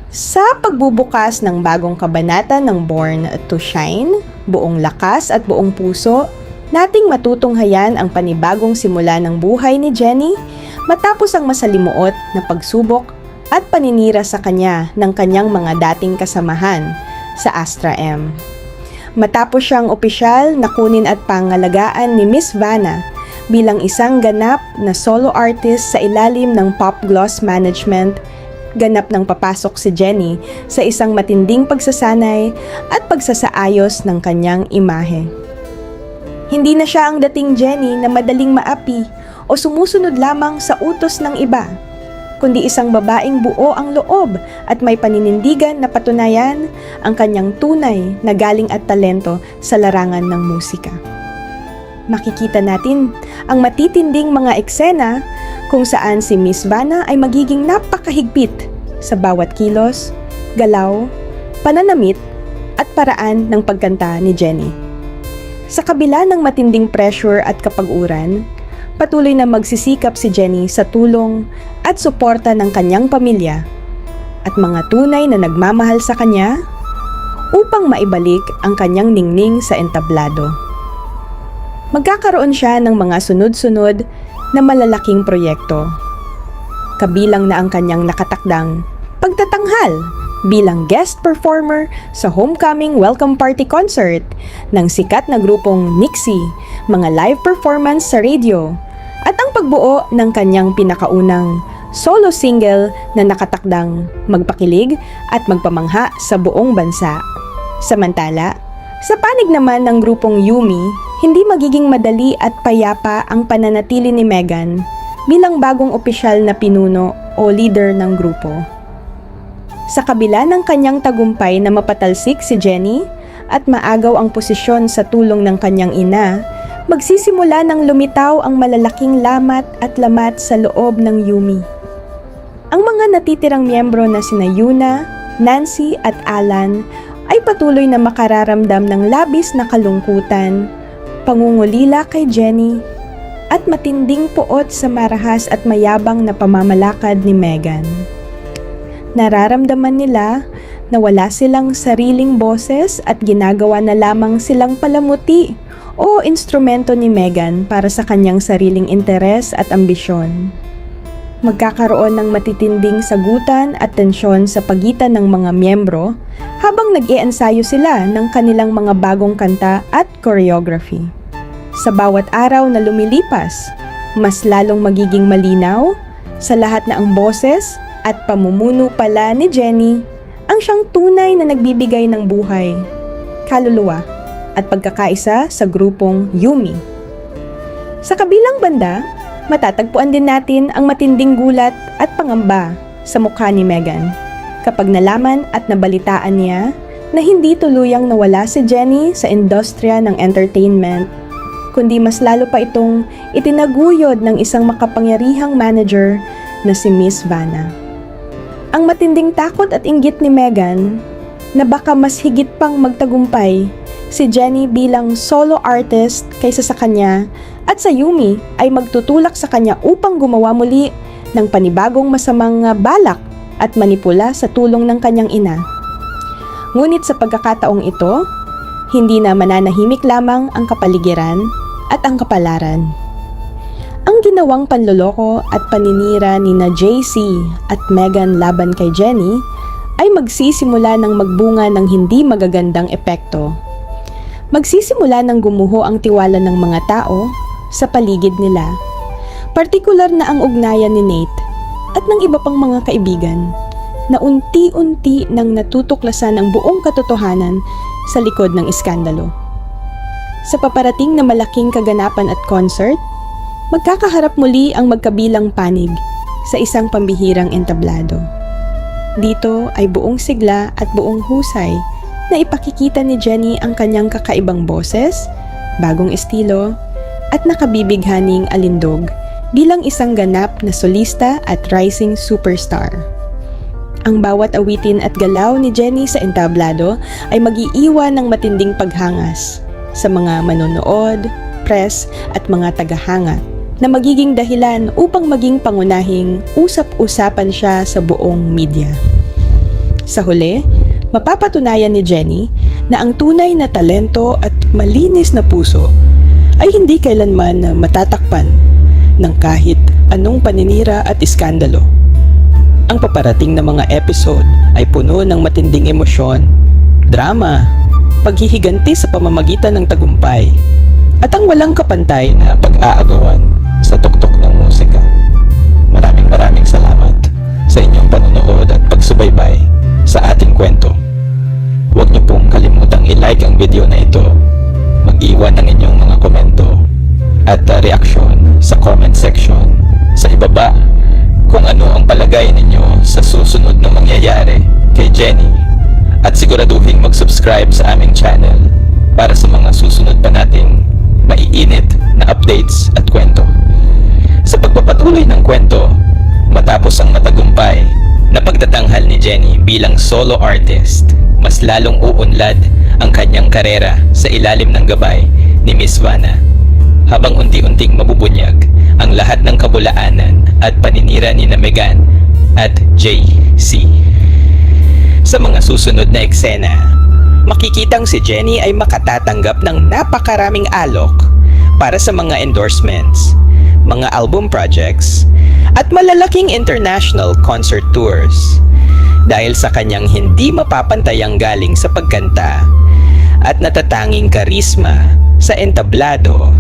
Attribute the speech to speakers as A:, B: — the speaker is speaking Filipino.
A: Sa pagbubukas ng bagong kabanata ng Born to Shine, buong lakas at buong puso, nating matutunghayan ang panibagong simula ng buhay ni Jenny matapos ang masalimuot na pagsubok at paninira sa kanya ng kanyang mga dating kasamahan sa Astra M. Matapos siyang opisyal na kunin at pangalagaan ni Miss Vanna bilang isang ganap na solo artist sa ilalim ng Pop Gloss Management, ganap ng papasok si Jenny sa isang matinding pagsasanay at pagsasaayos ng kanyang imahe. Hindi na siya ang dating Jenny na madaling maapi o sumusunod lamang sa utos ng iba, kundi isang babaeng buo ang loob at may paninindigan na patunayan ang kanyang tunay na galing at talento sa larangan ng musika. Makikita natin ang matitinding mga eksena kung saan si Miss Vanna ay magiging napakahigpit sa bawat kilos, galaw, pananamit at paraan ng pagkanta ni Jenny. Sa kabila ng matinding pressure at kapag-uran, patuloy na magsisikap si Jenny sa tulong at suporta ng kanyang pamilya at mga tunay na nagmamahal sa kanya upang maibalik ang kanyang ningning sa entablado. Magkakaroon siya ng mga sunod-sunod na malalaking proyekto. Kabilang na ang kanyang nakatakdang pagtatanghal bilang guest performer sa homecoming welcome party concert ng sikat na grupong Nixie, mga live performance sa radio, at ang pagbuo ng kanyang pinakaunang solo single na nakatakdang magpakilig at magpamangha sa buong bansa. Samantala, sa panig naman ng grupong Yumi, hindi magiging madali at payapa ang pananatili ni Megan bilang bagong opisyal na pinuno o leader ng grupo. Sa kabila ng kanyang tagumpay na mapatalsik si Jenny at maagaw ang posisyon sa tulong ng kanyang ina, magsisimula ng lumitaw ang malalaking lamat at lamat sa loob ng Yumi. Ang mga natitirang miyembro na sina Yuna, Nancy at Alan ay patuloy na makararamdam ng labis na kalungkutan, pangungulila kay Jenny, at matinding puot sa marahas at mayabang na pamamalakad ni Megan. Nararamdaman nila na wala silang sariling boses at ginagawa na lamang silang palamuti o instrumento ni Megan para sa kanyang sariling interes at ambisyon. Magkakaroon ng matitinding sagutan at tensyon sa pagitan ng mga miyembro habang nag-iensayo sila ng kanilang mga bagong kanta at choreography. Sa bawat araw na lumilipas, mas lalong magiging malinaw sa lahat na ang boses at pamumuno pala ni Jenny ang siyang tunay na nagbibigay ng buhay, kaluluwa at pagkakaisa sa grupong Yumi. Sa kabilang banda, matatagpuan din natin ang matinding gulat at pangamba sa mukha ni Megan kapag nalaman at nabalitaan niya na hindi tuluyang nawala si Jenny sa industriya ng entertainment, kundi mas lalo pa itong itinaguyod ng isang makapangyarihang manager na si Miss Vanna. Ang matinding takot at inggit ni Megan na baka mas higit pang magtagumpay si Jenny bilang solo artist kaysa sa kanya at sa Yumi ay magtutulak sa kanya upang gumawa muli ng panibagong masamang balak at manipula sa tulong ng kanyang ina. Ngunit sa pagkakataong ito, hindi na mananahimik lamang ang kapaligiran at ang kapalaran. Ang ginawang panloloko at paninira ni na JC at Megan laban kay Jenny ay magsisimula ng magbunga ng hindi magagandang epekto. Magsisimula ng gumuho ang tiwala ng mga tao sa paligid nila, partikular na ang ugnayan ni Nate at ng iba pang mga kaibigan na unti-unti nang natutuklasan ang buong katotohanan sa likod ng iskandalo. Sa paparating na malaking kaganapan at concert, magkakaharap muli ang magkabilang panig sa isang pambihirang entablado. Dito ay buong sigla at buong husay na ipakikita ni Jenny ang kanyang kakaibang boses, bagong estilo, at nakabibighaning alindog bilang isang ganap na solista at rising superstar. Ang bawat awitin at galaw ni Jenny sa entablado ay mag-iiwan ng matinding paghangas sa mga manonood, press at mga tagahanga na magiging dahilan upang maging pangunahing usap-usapan siya sa buong media. Sa huli, mapapatunayan ni Jenny na ang tunay na talento at malinis na puso ay hindi kailanman matatakpan ng kahit anong paninira at iskandalo. Ang paparating na mga episode ay puno ng matinding emosyon, drama, paghihiganti sa pamamagitan ng tagumpay, at ang walang kapantay na pag-aagawan sa tuktok ng musika. Maraming salamat sa inyong panonood at pagsubaybay sa ating kwento. Huwag niyo pong kalimutang i-like ang video na ito, mag-iwan ng inyong mga komento at reaksyon sa comment section sa ibaba kung ano ang palagay ninyo sa susunod na mangyayari kay Jenny, at siguraduhin mag-subscribe sa aming channel para sa mga susunod pa nating maiinit na updates at kwento. Sa pagpapatuloy ng kwento, matapos ang matagumpay na pagtatanghal ni Jenny bilang solo artist, mas lalong uunlad ang kanyang karera sa ilalim ng gabay ni Miss Vanna, habang unti-unting mabubunyag ang lahat ng kabulaanan at paninira ni Megan at JC. Sa mga susunod na eksena, makikitang si Jenny ay makatatanggap ng napakaraming alok para sa mga endorsements, mga album projects, at malalaking international concert tours dahil sa kanyang hindi mapapantayang galing sa pagkanta at natatanging karisma sa entablado